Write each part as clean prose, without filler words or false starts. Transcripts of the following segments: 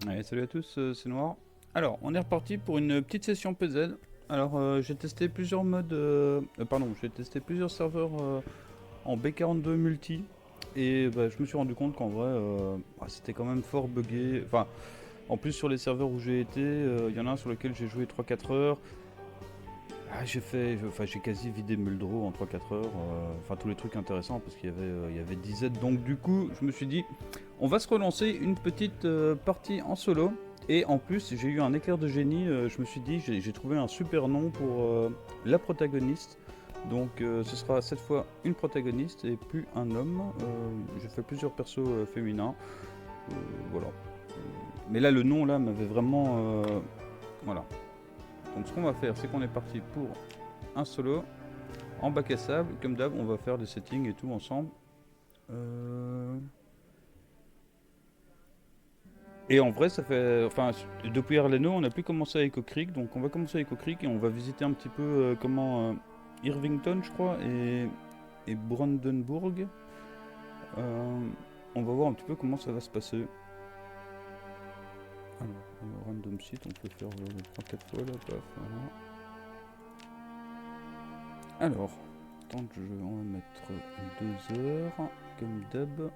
Allez, salut à tous, c'est Noir. Alors, on est reparti pour une petite session PZ. Alors, j'ai testé plusieurs modes. Pardon, j'ai testé plusieurs serveurs en B42 multi. Et bah, je me suis rendu compte qu'en vrai, c'était quand même fort buggé. Enfin, en plus, sur les serveurs où j'ai été, il y en a un sur lequel j'ai joué 3-4 heures. J'ai quasi vidé Muldrow en 3-4 heures. Enfin, tous les trucs intéressants parce qu'il y avait 10 aides. Donc, du coup, je me suis dit, on va se relancer une petite partie en solo. Et en plus, j'ai eu un éclair de génie. Je me suis dit, j'ai trouvé un super nom pour la protagoniste. Donc, ce sera cette fois une protagoniste et plus un homme. J'ai fait plusieurs persos féminins. Voilà. Mais là, le nom là m'avait vraiment. Voilà. Donc, ce qu'on va faire, c'est qu'on est parti pour un solo en bac à sable. Comme d'hab, on va faire des settings et tout ensemble. Euh... Et en vrai, ça fait. Enfin, depuis Arleno, on n'a plus commencé avec Echo Creek. Donc, on va commencer avec Echo Creek et on va visiter un petit peu comment. Irvington, je crois, et Brandenburg. Euh, on va voir un petit peu comment ça va se passer. Alors, random site, on peut faire 3-4 fois là, paf, voilà. Alors, temps de jeu, on va mettre 2 heures, comme d'hab.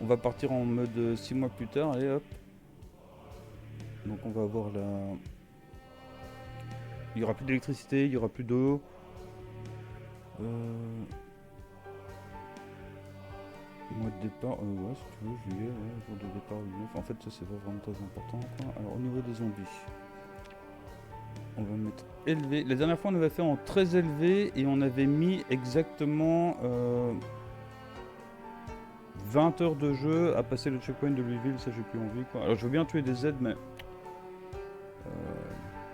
On va partir en mode 6 mois plus tard, et hop. Donc on va avoir la. Il y aura plus d'électricité, il y aura plus d'eau. Euh... Mois de départ, ouais, si tu veux, juillet, ouais, jour de départ 9. En fait, ça c'est pas vraiment très important, quoi. Alors, au niveau des zombies, on va mettre élevé. La dernière fois, on avait fait en très élevé et on avait mis exactement 20 heures de jeu à passer le checkpoint de Louisville. Ça, j'ai plus envie, quoi. Alors, je veux bien tuer des aides, mais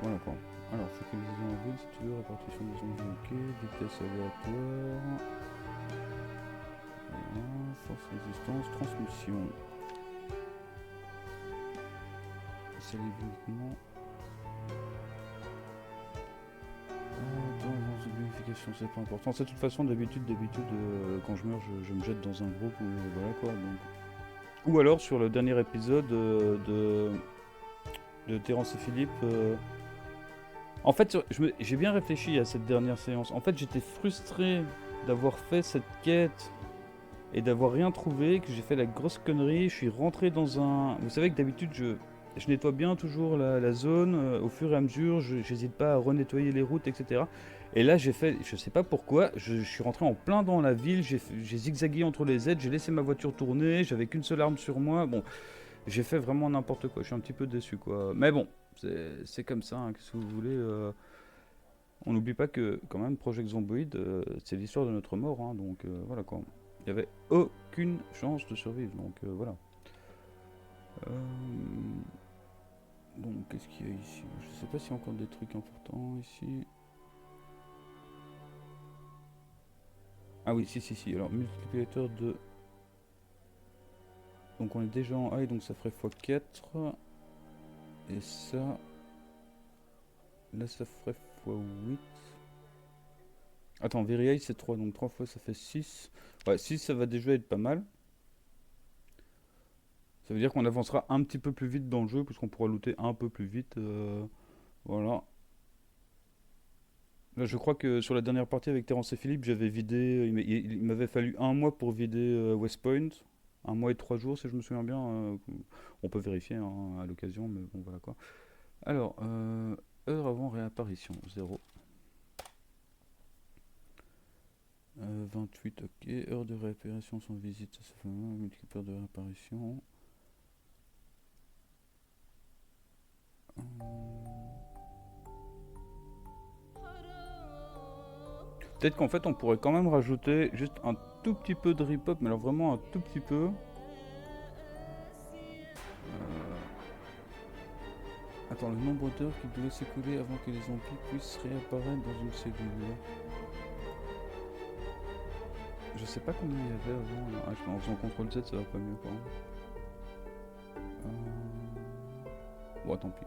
voilà, quoi. Alors, focalisation en ville, si tu veux, répartition des zombies, ok. Vitesse aléatoire. Voilà, force résistance, transmission. C'est l'évitement. Vérification, c'est pas important. C'est de toute façon, d'habitude, quand je meurs, je me jette dans un groupe ou voilà quoi. Donc. Ou alors sur le dernier épisode de Terence et Philippe. En fait, j'ai bien réfléchi à cette dernière séance. En fait, j'étais frustré d'avoir fait cette quête et d'avoir rien trouvé, que j'ai fait la grosse connerie. Je suis rentré dans un. Vous savez que d'habitude, je nettoie bien toujours la zone au fur et à mesure. J'hésite pas à renettoyer les routes, etc. Et là, j'ai fait, je sais pas pourquoi, je suis rentré en plein dans la ville. J'ai zigzagué entre les aides, j'ai laissé ma voiture tourner, j'avais qu'une seule arme sur moi. Bon, j'ai fait vraiment n'importe quoi. Je suis un petit peu déçu, quoi. Mais bon, c'est comme ça. Hein, qu'est-ce que vous voulez On n'oublie pas que, quand même, Project Zomboid, c'est l'histoire de notre mort. Hein, donc voilà quoi. Il n'y avait aucune chance de survivre. Donc voilà. Euh, donc qu'est-ce qu'il y a ici? Je sais pas s'il y a encore des trucs importants ici. Ah oui, si, si, si. Alors, multiplicateur de. Donc on est déjà en high, donc ça ferait x4. Et ça. Là, ça ferait x8. Attends, very high c'est 3, donc 3 fois ça fait 6. Ouais, 6 ça va déjà être pas mal. Ça veut dire qu'on avancera un petit peu plus vite dans le jeu, puisqu'on pourra looter un peu plus vite. Voilà. Là, je crois que sur la dernière partie avec Terence et Philippe, j'avais vidé. Il m'avait fallu un mois pour vider West Point. Un mois et 3 jours, si je me souviens bien. On peut vérifier hein, à l'occasion, mais bon, voilà quoi. Alors, heure avant réapparition, 0. 28, ok. Heure de réapparition sans visite, ça fait multiplicateur de réapparition. Peut-être qu'en fait, on pourrait quand même rajouter juste un tout petit peu de rip-hop, mais alors vraiment un tout petit peu. Attends, le nombre d'heures qui devait s'écouler avant que les zombies puissent réapparaître dans une cellule. Je sais pas combien il y avait avant. En faisant CTRL Z, ça va pas mieux quand même. Bon, tant pis.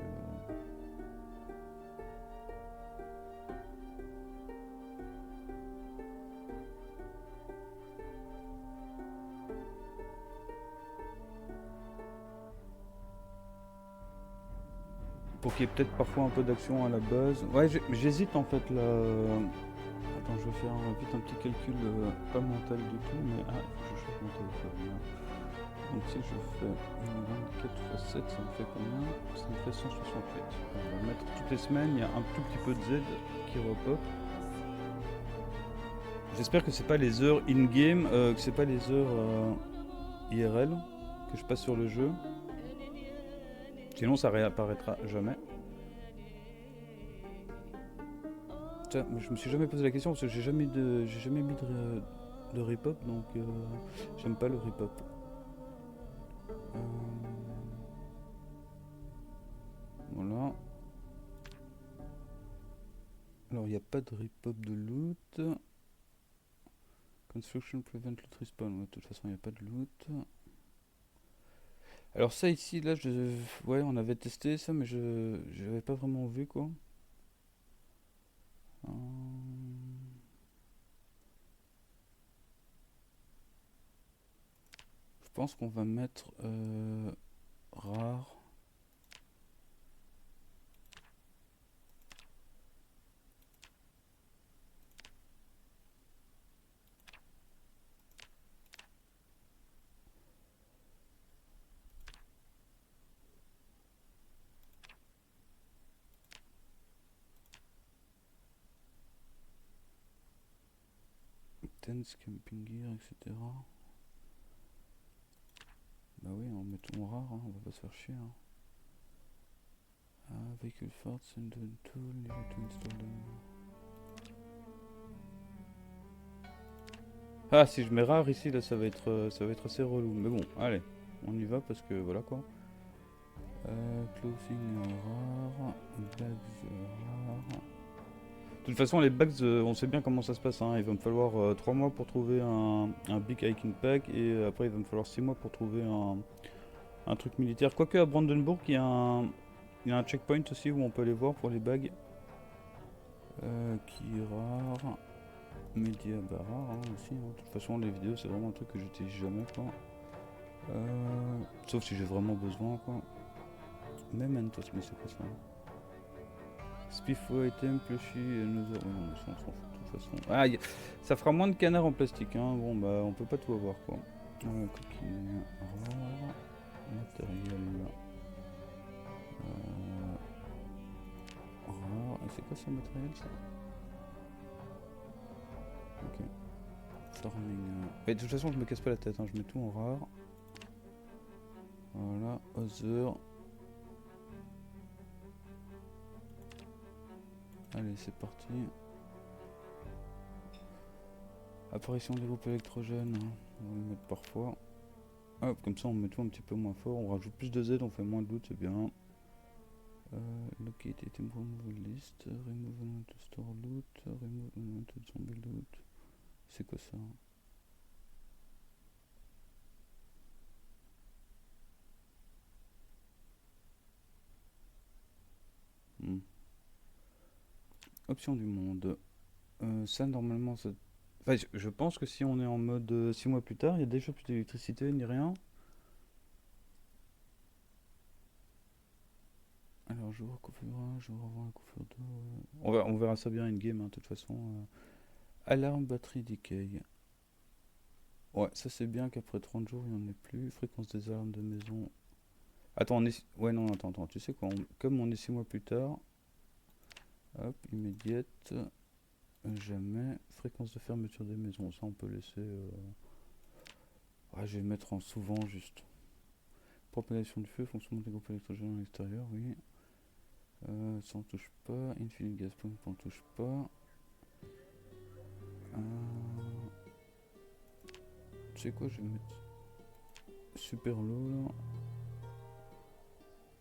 pour qu'il y ait peut-être parfois un peu d'action à la base. Ouais, j'hésite en fait là. Attends, je vais faire vite un petit calcul, pas mental du tout, mais ah, il faut que je chope mon téléphone. Donc si je fais 24 x 7, ça me fait combien? Ça me fait 168. On va mettre toutes les semaines, il y a un tout petit peu de Z qui repop. J'espère que c'est pas les heures in-game, que c'est pas les heures IRL que je passe sur le jeu. Sinon ça réapparaîtra jamais. Tiens, je me suis jamais posé la question parce que j'ai jamais mis de repop, donc j'aime pas le repop. Voilà. Alors il n'y a pas de repop de loot. Construction prevent loot respawn. Ouais, de toute façon il n'y a pas de loot. Alors ça ici, là, ouais, on avait testé ça, mais je n'avais pas vraiment vu quoi. Je pense qu'on va mettre rare. Tense, camping gear, etc. Bah oui, on met tout en rare, hein, on va pas se faire chier. Hein. Vehicle parts and tool, need to install them. Ah, si je mets rare ici, là, ça va être assez relou. Mais bon, allez, on y va parce que voilà quoi. Clothing rare, bags rare. De toute façon, les bags, on sait bien comment ça se passe. Hein. Il va me falloir 3 mois pour trouver un big hiking pack et après il va me falloir 6 mois pour trouver un truc militaire. Quoique à Brandenburg, il y a un checkpoint aussi où on peut aller voir pour les bags. Qui est rare. Média, bah rare hein, aussi. Hein. De toute façon, les vidéos, c'est vraiment un truc que j'utilise jamais. Quoi. Sauf si j'ai vraiment besoin. Quoi. Mementos, mais c'est quoi ça? Spiffo item, plushie, another. Oui, non, mais ça, on s'en fout de toute façon. Ah, ça fera moins de canards en plastique. Hein. Bon, bah, on peut pas tout avoir quoi. Coquine rare. Matériel. Rare. Et c'est quoi ce matériel ça? Ok. Farming. Mais de toute façon, je me casse pas la tête. Hein. Je mets tout en rare. Voilà. Other. Allez, c'est parti. Apparition des groupes électrogènes. Hein. On va le mettre parfois. Hop, comme ça on met tout un petit peu moins fort. On rajoute plus de Z, on fait moins de loot, c'est bien. Locate item remove list. Remove unwanted store loot. Remove unwanted zombie loot. C'est quoi ça? Option du monde. Ça normalement ça... Enfin, je pense que si on est en mode 6 mois plus tard, il y a déjà plus d'électricité ni rien. Alors je vois configurer, je vais revoir la config de... On verra ça bien in game hein, de toute façon. Alarme batterie decay. Ouais, ça c'est bien qu'après 30 jours il n'y en ait plus. Fréquence des alarmes de maison. Attends, on est... Ouais non, attends, tu sais quoi, comme on est 6 mois plus tard... Hop, immédiate... Jamais. Fréquence de fermeture des maisons, ça on peut laisser... Ouais, je vais le mettre en souvent juste. Propagation du feu, fonctionnement des groupes électrogènes à l'extérieur, oui. Ça on touche pas. Infinite gas pump, on touche pas. Tu sais quoi, je vais mettre super low là.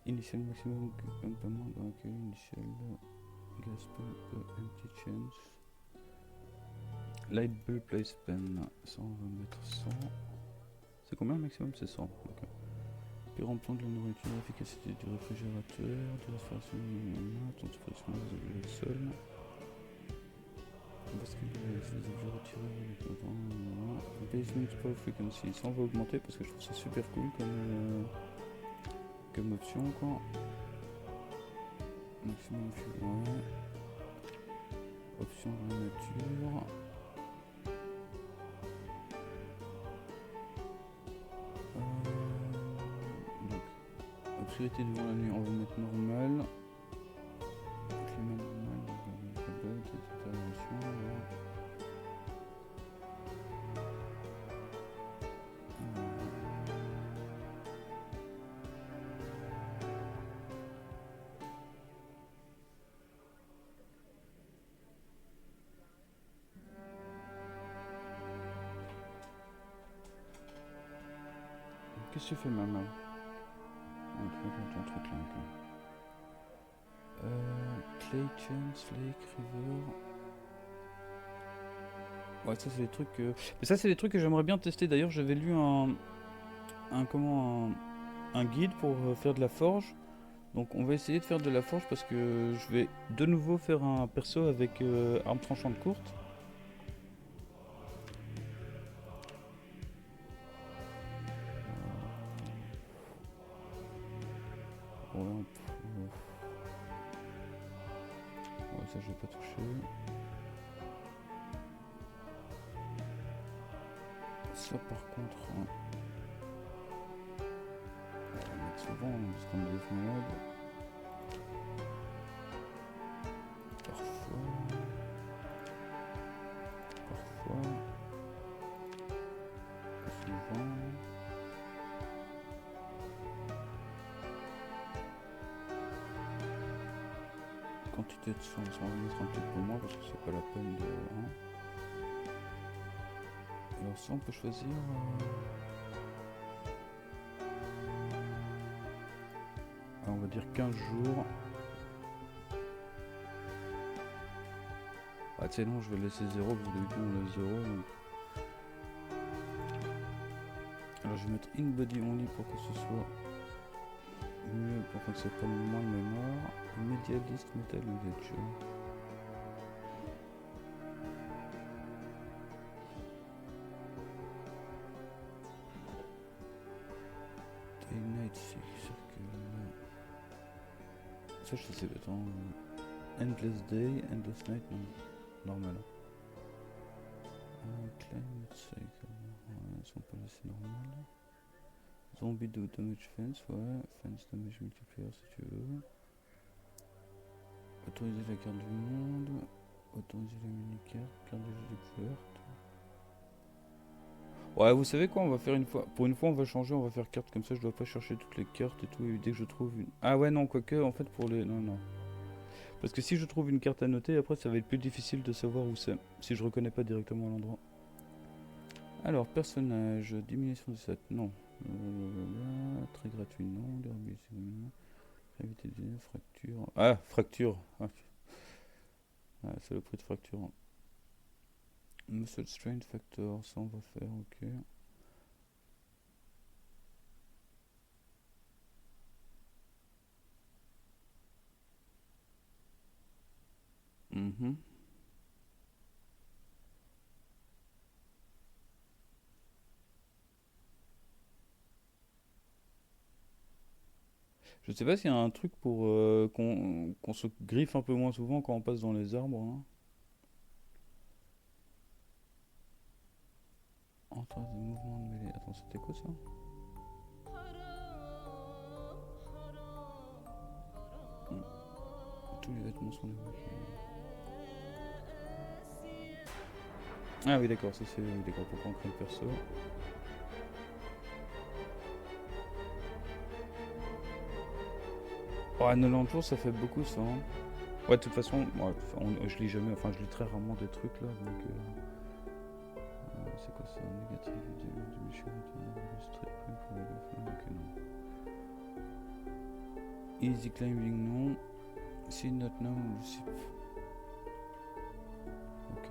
Initial maximum pumpement dans laquelle initial gas pump empty chance. Light bulb place pen, ça on va mettre 100. C'est combien le maximum? C'est 100. Okay. Puis remplissons de la nourriture, efficacité du réfrigérateur, transformation du sol. Parce que les objets retirés, basement power frequency, ça on va augmenter parce que je trouve ça super cool comme option quoi. Maximum fuel, ouais. Option de la nature. Donc, obscurité devant la nuit, on va mettre normal. Climat normal, intervention. Qu'est-ce que tu fais, maman? On te montre ton truc là. Clay, Chance, Lake, River. Ouais, ça c'est des trucs que... Mais ça c'est des trucs que j'aimerais bien tester. D'ailleurs, j'avais lu un guide pour faire de la forge. Donc on va essayer de faire de la forge parce que je vais de nouveau faire un perso avec arme tranchante courte. Ouais, ça je vais pas toucher. Ça par contre... on va mettre souvent parce qu'on est des malades. Parfois... Souvent... Quantité de sang, on va mettre un petit peu moins parce que c'est pas la peine de... Hein. Alors ça on peut choisir... Alors, on va dire 15 jours. Ah tu sais non, je vais laisser 0 parce que d'habitude on laisse 0. Donc... Alors je vais mettre in body only pour que ce soit mieux, pour que ça prenne moins de mémoire. Medialist metal ledger. Day night circle. Ça je sais pas. Attends. Endless day, endless night, non. Normal. Climate cycle. Ouais, ça on peut laisser normal. Zombie do damage fence, ouais. Fence damage multiplier si tu veux. Autoriser la carte du monde. Autoriser la mini-carte. Carte du jeu découverte. Ouais, vous savez quoi, on va faire une fois. Pour une fois, on va changer, on va faire carte comme ça. Je dois pas chercher toutes les cartes et tout. Et dès que je trouve une. Ah ouais, non, quoique, en fait, pour les. Non, non. Parce que si je trouve une carte à noter, après, ça va être plus difficile de savoir où c'est. Si je reconnais pas directement l'endroit. Alors, personnage. Diminution de 7. Non. Très gratuit, non. Gravité de fracture. Ah, fracture. Ah, c'est le prix de fracture. Muscle strain factor, ça on va faire, ok. Je sais pas s'il y a un truc pour qu'on se griffe un peu moins souvent quand on passe dans les arbres. Hein. Entre des mouvements de mêlée. Attends, c'était quoi ça? Tous les vêtements sont débloqués. Ah oui d'accord, ça c'est... Oui, d'accord, pourquoi on crée le perso. Oh, 90 jours ça fait beaucoup ça. Hein. Ouais, de toute façon, ouais, je lis jamais, enfin je lis très rarement des trucs là, donc... c'est quoi ça? Négatif, du strip pour les gars, ok non. Easy climbing non. See not now, ok.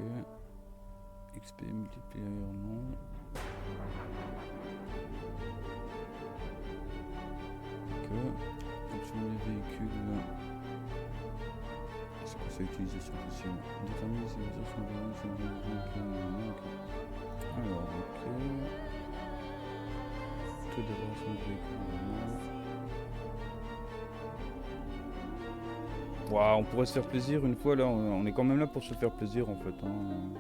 XP multiplier non. Ok. Option des véhicules. C'est quoi ça utilisation possible? Déterminer si les autres sont vraiment sur le véhicule. Alors, ok. Taux d'aberration de véhicule. Ouah, on pourrait se faire plaisir une fois là, on est quand même là pour se faire plaisir en fait. Hein.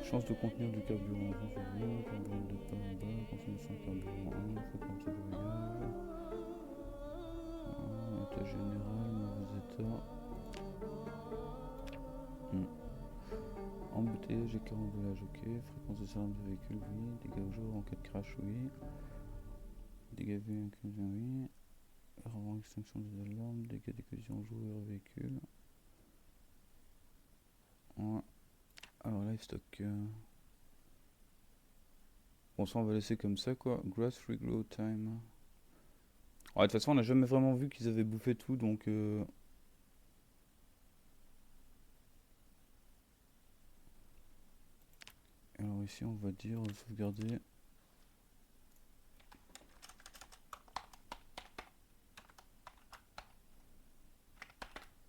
Chance de contenir du carburant, carburant de pas en bas, consommation de carburant 1, fréquence de voyage, état général, mauvais état, embouteillage et carambolage, ok, fréquence de service de véhicule, oui, dégâts au jour en cas de crash, oui, dégâts vus, oui, avant extinction des alarmes, dégâts des collisions au jour et véhicule. Ouais. Alors livestock. Bon, ça on va laisser comme ça quoi. Grass regrow time. Ouais, de toute façon, on n'a jamais vraiment vu qu'ils avaient bouffé tout donc. Alors ici, on va dire sauvegarder.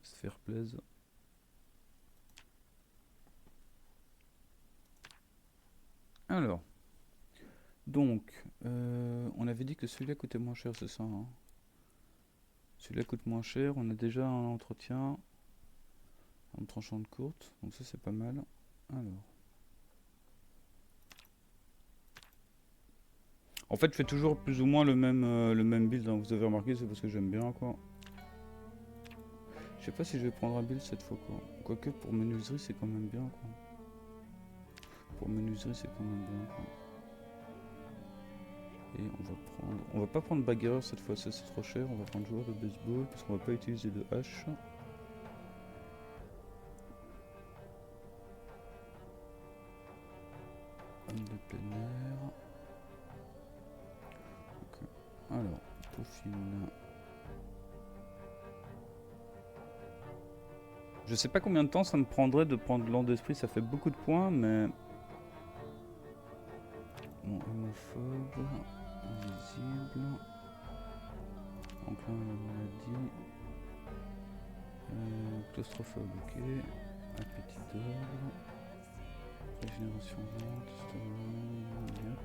Se faire plaisir. Alors. Donc, on avait dit que celui-là coûtait moins cher, c'est ça hein. Celui-là coûte moins cher, on a déjà un entretien, un tranchant de courte, donc ça c'est pas mal. Alors. En fait, je fais toujours plus ou moins le même build, hein. Vous avez remarqué, c'est parce que j'aime bien quoi. Je sais pas si je vais prendre un build cette fois quoi. Quoique pour menuiserie c'est quand même bien quoi. Pour menuiserie c'est quand même bien quoi. Et on va pas prendre bagarreur cette fois, ça c'est trop cher. On va prendre joueur de baseball parce qu'on va pas utiliser de hache. Homme de plein air. Okay. Alors, peaufine. Je sais pas combien de temps ça me prendrait de prendre l'an d'esprit, ça fait beaucoup de points, mais... Bon, homophobe, invisible, enclin à la maladie, claustrophobe, ok, appétit d'ordre, régénération lente, yep.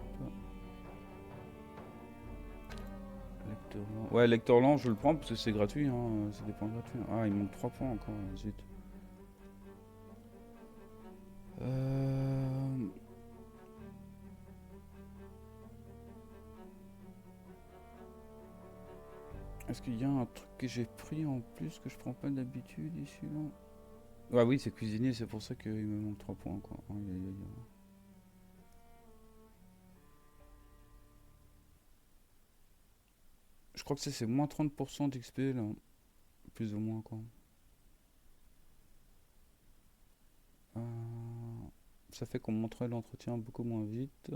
Lecteur lent. Ouais, lecteur lent, je le prends parce que c'est gratuit, hein, c'est des points gratuits. Ah, il manque 3 points encore, zut. Est-ce qu'il y a un truc que j'ai pris en plus que je prends pas d'habitude ici là? Ouais, oui, c'est cuisinier, c'est pour ça qu'il me manque 3 points quoi. Aïe, aïe, aïe. Je crois que c'est moins 30% d'XP là, plus ou moins quoi. Euh, Ça fait qu'on montrait l'entretien beaucoup moins vite.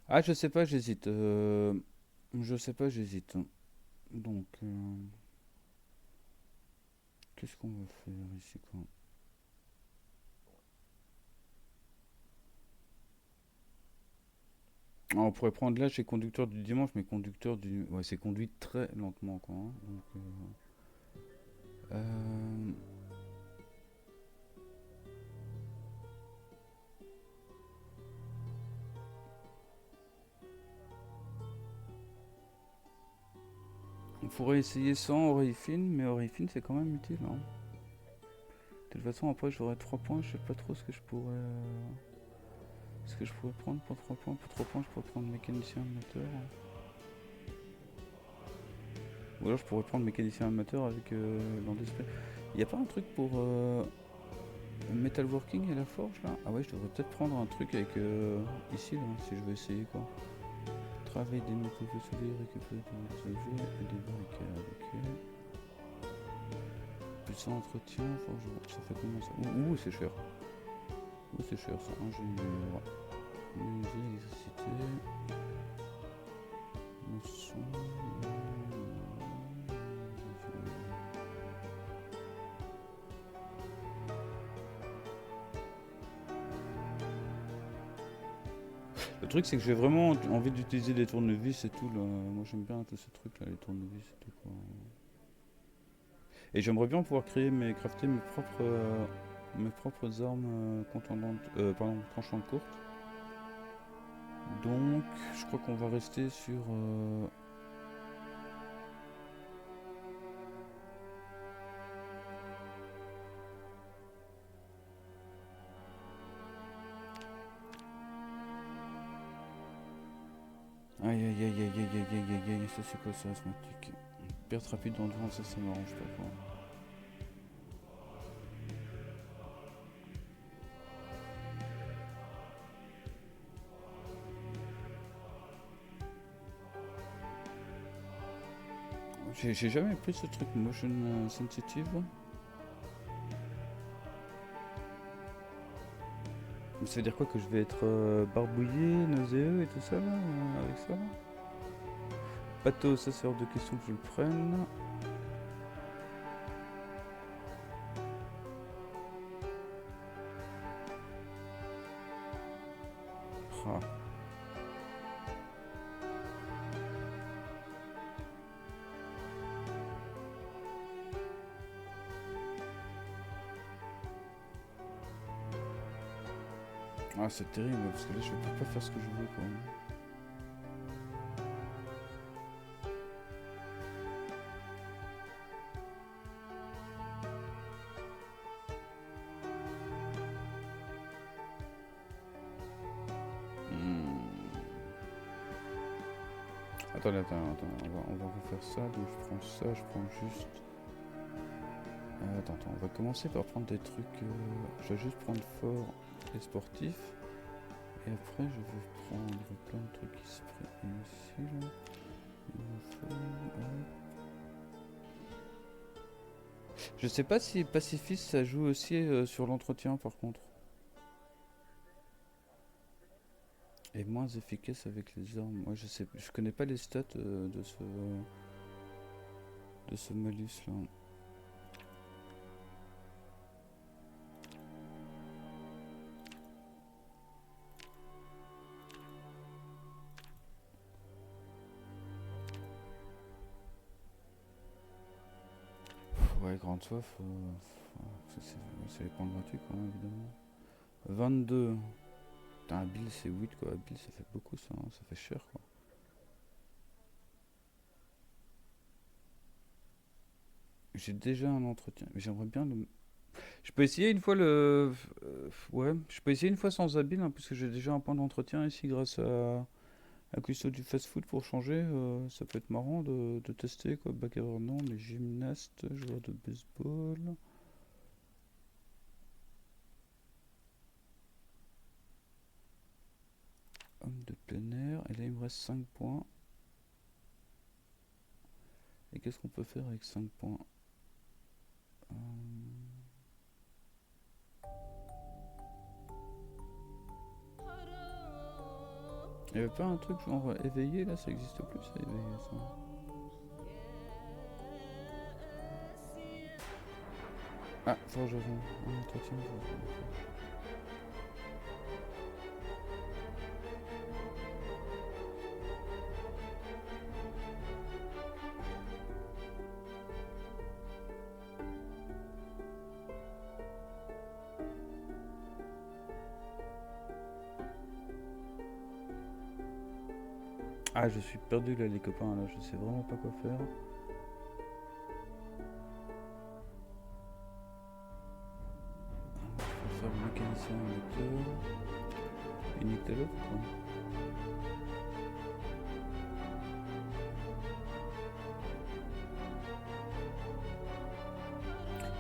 Ah, je sais pas, j'hésite. Je sais pas, j'hésite. Donc, qu'est-ce qu'on va faire ici quoi? Ah, on pourrait prendre là chez conducteur du dimanche, mais conducteur du... Ouais, c'est conduit très lentement quoi. Hein. Donc, on pourrait essayer sans oreille fine, mais oreille fine c'est quand même utile. Hein. De toute façon, après j'aurai 3 points, je sais pas trop ce que je pourrais... Ce que je pourrais prendre pour 3 points. Pour 3 points, je pourrais prendre mécanicien amateur. Ou alors je pourrais prendre mécanicien amateur avec l'endesprit. Il n'y a pas un truc pour metalworking et la forge là? Ah ouais, je devrais peut-être prendre un truc avec ici là, si je veux essayer quoi. Travail des micro souliers, récupérer des objets et des barricades, ok. Puissant entretien, forge, ça fait combien ça? Ouh, c'est cher. Ouh, c'est cher ça, ingénieur. Menuiserie, électricité. Mousson. Le truc c'est que j'ai vraiment envie d'utiliser les tournevis et tout là. Moi j'aime bien tous ces trucs là, les tournevis et tout quoi. Et j'aimerais bien pouvoir crafter mes propres armes contendantes, pardon, tranchantes courtes. Donc, je crois qu'on va rester sur... Aïe aïe aïe aïe aïe aïe aïe aïe aïe, ça c'est quoi ça, asthmatique? Perte rapide d'endurance, ça m'arrange pas quoi. J'ai jamais pris ce truc motion sensitive. Mais ça veut dire quoi, que je vais être barbouillé, nauséeux et tout ça là, avec ça là? Pato, ça c'est hors de question que je le prenne. Ah. Ah, c'est terrible parce que là je peux pas faire ce que je veux quoi. Attends, on va refaire ça, donc je prends ça, je prends juste... attends, on va commencer par prendre des trucs... je vais juste prendre fort et sportif. Et après je vais prendre plein de trucs qui se prennent ici, là. Je sais pas si pacifiste ça joue aussi sur l'entretien par contre. Et moins efficace avec les armes. Moi je sais, je connais pas les stats de ce malus là. Ouais, grande soif, c'est les points gratuits quand même évidemment. 22. Putain, Bill c'est 8 quoi, Bill ça fait beaucoup ça, hein, ça fait cher quoi. J'ai déjà un entretien, mais j'aimerais bien le... Je peux essayer une fois le... ouais, je peux essayer une fois sans habile, hein, puisque j'ai déjà un point d'entretien ici grâce à cuistot du fast-food pour changer. Ça peut être marrant de tester quoi. Bagarreur non, mais gymnaste, joueur de baseball. Homme de plein air. Et là il me reste 5 points. Et qu'est-ce qu'on peut faire avec 5 points? Il n'y avait pas un truc genre éveillé là, ça existe plus ça, éveillé ça. Ah, forgeron. Un entretien, forgeron. Ah, je suis perdu là les copains, là je sais vraiment pas quoi faire. Je vais faire le mécanicien moteur. Unique à l'autre quoi.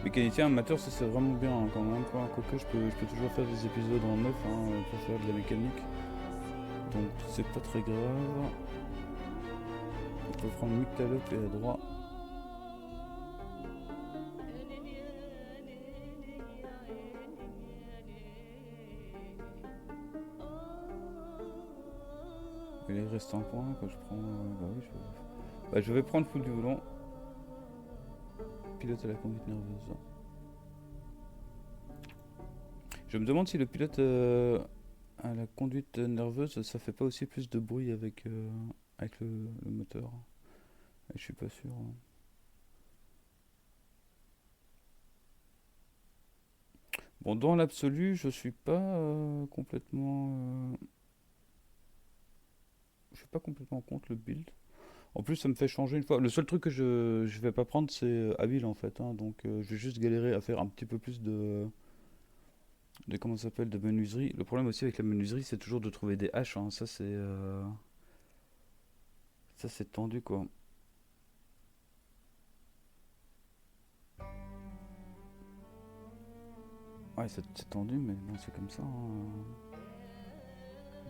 Mécanicien amateur, ça c'est vraiment bien hein, quand même. Quoique je peux toujours faire des épisodes en neuf hein, pour faire de la mécanique. Donc c'est pas très grave. On peut prendre Mictalope et à droite. Il reste un point que je prends. Bah oui, je vais prendre full du volant. Pilote à la conduite nerveuse. Je me demande si le pilote à la conduite nerveuse, ça fait pas aussi plus de bruit avec, avec le moteur. Et je suis pas sûr. Hein. Bon, dans l'absolu, je suis pas complètement suis pas complètement contre le build. En plus, ça me fait changer une fois. Le seul truc que je vais pas prendre, c'est habile en fait, hein. Donc, je vais juste galérer à faire un petit peu plus de comment ça s'appelle, de menuiserie. Le problème aussi avec la menuiserie, c'est toujours de trouver des haches, hein. Ça, c'est tendu quoi. Ouais, c'est tendu, mais bon, c'est comme ça, hein.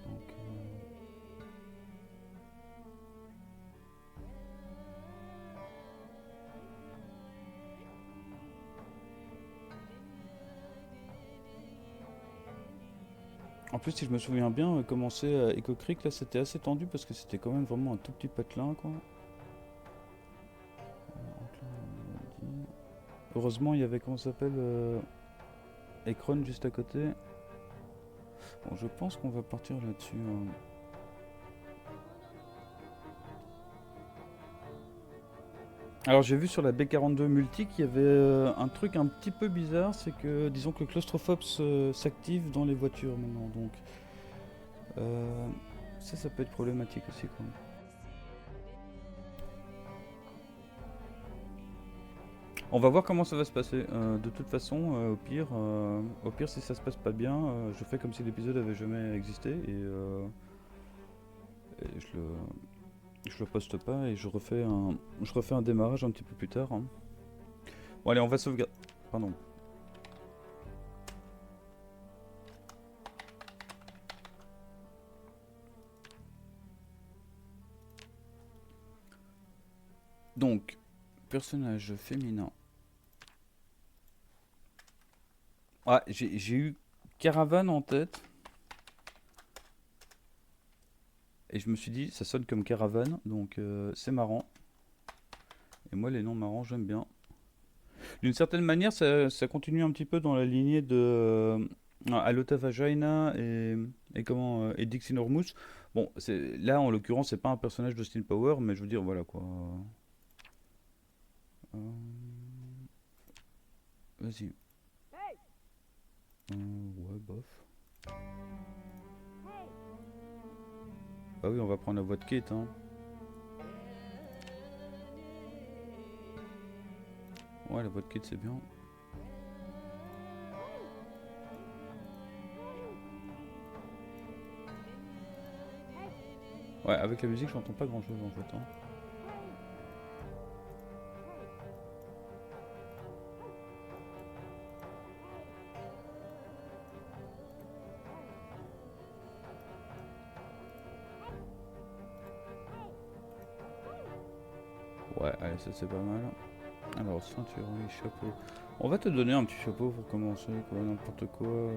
Donc, en plus, si je me souviens bien, commencer à Echo Creek, là, c'était assez tendu parce que c'était quand même vraiment un tout petit patelin, quoi. Donc là, on a dit- Heureusement, il y avait, comment ça s'appelle, Ekron juste à côté. Bon, je pense qu'on va partir là-dessus, hein. Alors, j'ai vu sur la B42 Multi qu'il y avait un truc un petit peu bizarre, c'est que, disons que le claustrophobe s'active dans les voitures maintenant, donc euh, ça peut être problématique aussi, quoi. On va voir comment ça va se passer. De toute façon, au pire, si ça se passe pas bien, je fais comme si l'épisode avait jamais existé et je le poste pas et je refais un démarrage un petit peu plus tard, hein. Bon, allez, on va sauvegarder. Pardon. Donc, personnage féminin. Ah, j'ai eu Caravane en tête et je me suis dit, ça sonne comme Caravane, donc c'est marrant. Et moi, les noms marrants, j'aime bien. D'une certaine manière, ça continue un petit peu dans la lignée de Alota Vagina et comment et Dixie Normus. Bon, là en l'occurrence, c'est pas un personnage d'Austin Power, mais je veux dire, voilà quoi. Euh, Vas-y. Ouais, bof. Bah oui, on va prendre la voix de Kate, hein. Ouais, la voix de Kate, c'est bien. Ouais, avec la musique, j'entends pas grand chose en fait, hein. Ouais, allez, ça c'est pas mal. Alors, ceinture, oui, chapeau. On va te donner un petit chapeau pour commencer, quoi, n'importe quoi.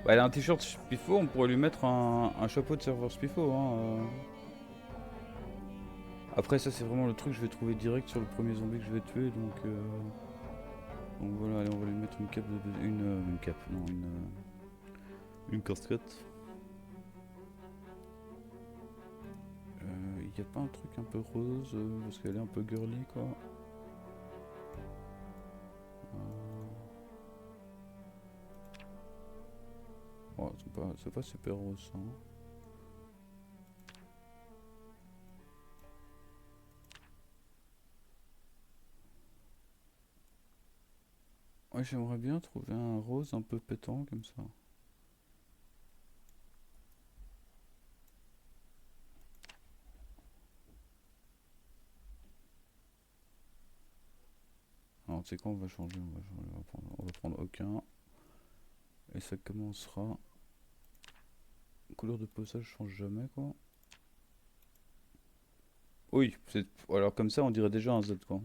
Bah, elle a un t-shirt Spifo, on pourrait lui mettre un chapeau de serveur Spifo, hein. Après, ça, c'est vraiment le truc que je vais trouver direct sur le premier zombie que je vais tuer, donc voilà, allez, on va lui mettre une cape une cape, non, une casquette. Il y a pas un truc un peu rose, parce qu'elle est un peu girly, quoi. Oh, c'est pas super rose, ça, hein. Ouais, j'aimerais bien trouver un rose un peu pétant, comme ça. Alors, tu sais quoi, on va changer, on va prendre aucun. Et ça commencera. Couleur de peau, ça, je change jamais, quoi. Oui, alors comme ça, on dirait déjà un Z, quoi.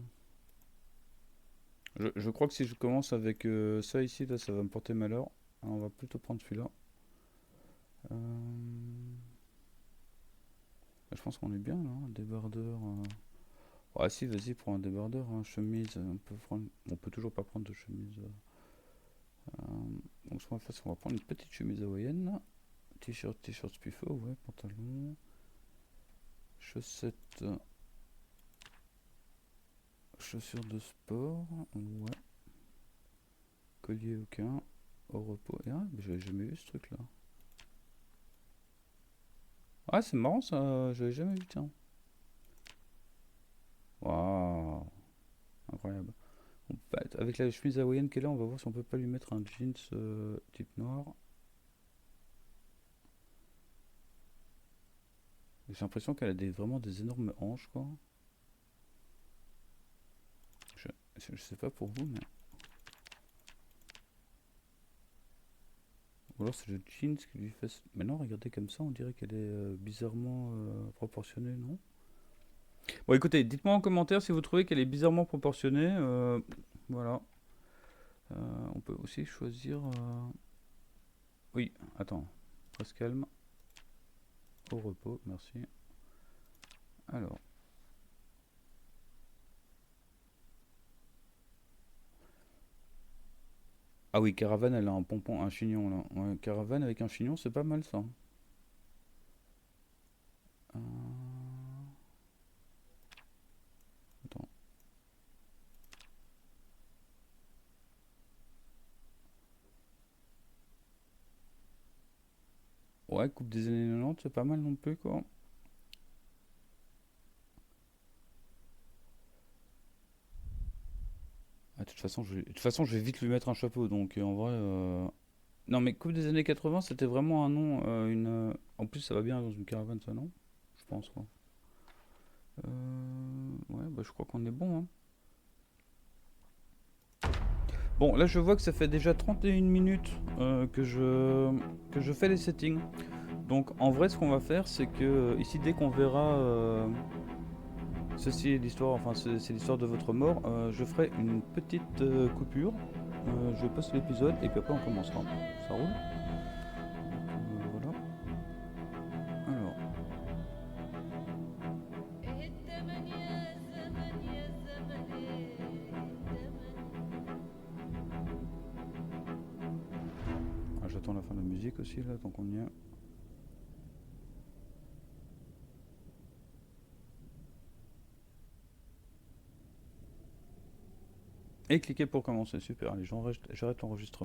Je crois que si je commence avec ça ici, là, ça va me porter malheur. Alors, on va plutôt prendre celui-là. Je pense qu'on est bien là, un débardeur. Ah si, vas-y, prends un débardeur, hein, chemise. On peut toujours pas prendre de chemise. Donc ce qu'on va faire, c'est qu'on va prendre une petite chemise hawaïenne là. T-shirt Spiffo, ouais, pantalon. Chaussettes. Chaussures de sport, ouais. Montpellier, aucun. Au repos. Et ah, mais j'avais jamais vu ce truc là. Ah, c'est marrant ça, j'avais jamais vu, tiens. Waouh, incroyable. Avec la chemise hawaïenne qu'elle a, on va voir si on peut pas lui mettre un jeans type noir. J'ai l'impression qu'elle a vraiment des énormes hanches, quoi. Je, je sais pas pour vous, mais. Ou alors c'est le jeans qui lui fait. Mais non, regardez comme ça, on dirait qu'elle est bizarrement proportionnée, non? Bon, écoutez, dites-moi en commentaire si vous trouvez qu'elle est bizarrement proportionnée. Voilà. On peut aussi choisir. Oui, attends. Reste calme. Au repos, merci. Alors. Ah oui, Caravane, elle a un pompon, un chignon là. Ouais, Caravane avec un chignon, c'est pas mal ça. Euh, Attends. Ouais, coupe des années 90, c'est pas mal non plus quoi. Ah, de toute façon, je vais vite lui mettre un chapeau, donc en vrai. Non, mais coupe des années 80, c'était vraiment un nom, en plus, ça va bien dans une caravane, ça, non? Je pense, quoi. Ouais, bah, je crois qu'on est bon, hein. Bon, là, je vois que ça fait déjà 31 minutes que je fais les settings. Donc, en vrai, ce qu'on va faire, c'est que ici, dès qu'on verra ceci est l'histoire, enfin, c'est l'histoire de votre mort, je ferai une petite coupure. Je poste l'épisode et puis après, on commencera. Ça roule? Voilà. Alors. Ah, j'attends la fin de la musique aussi, là, tant qu'on y est. Et cliquez pour commencer, super. Allez, j'arrête l'enregistrement.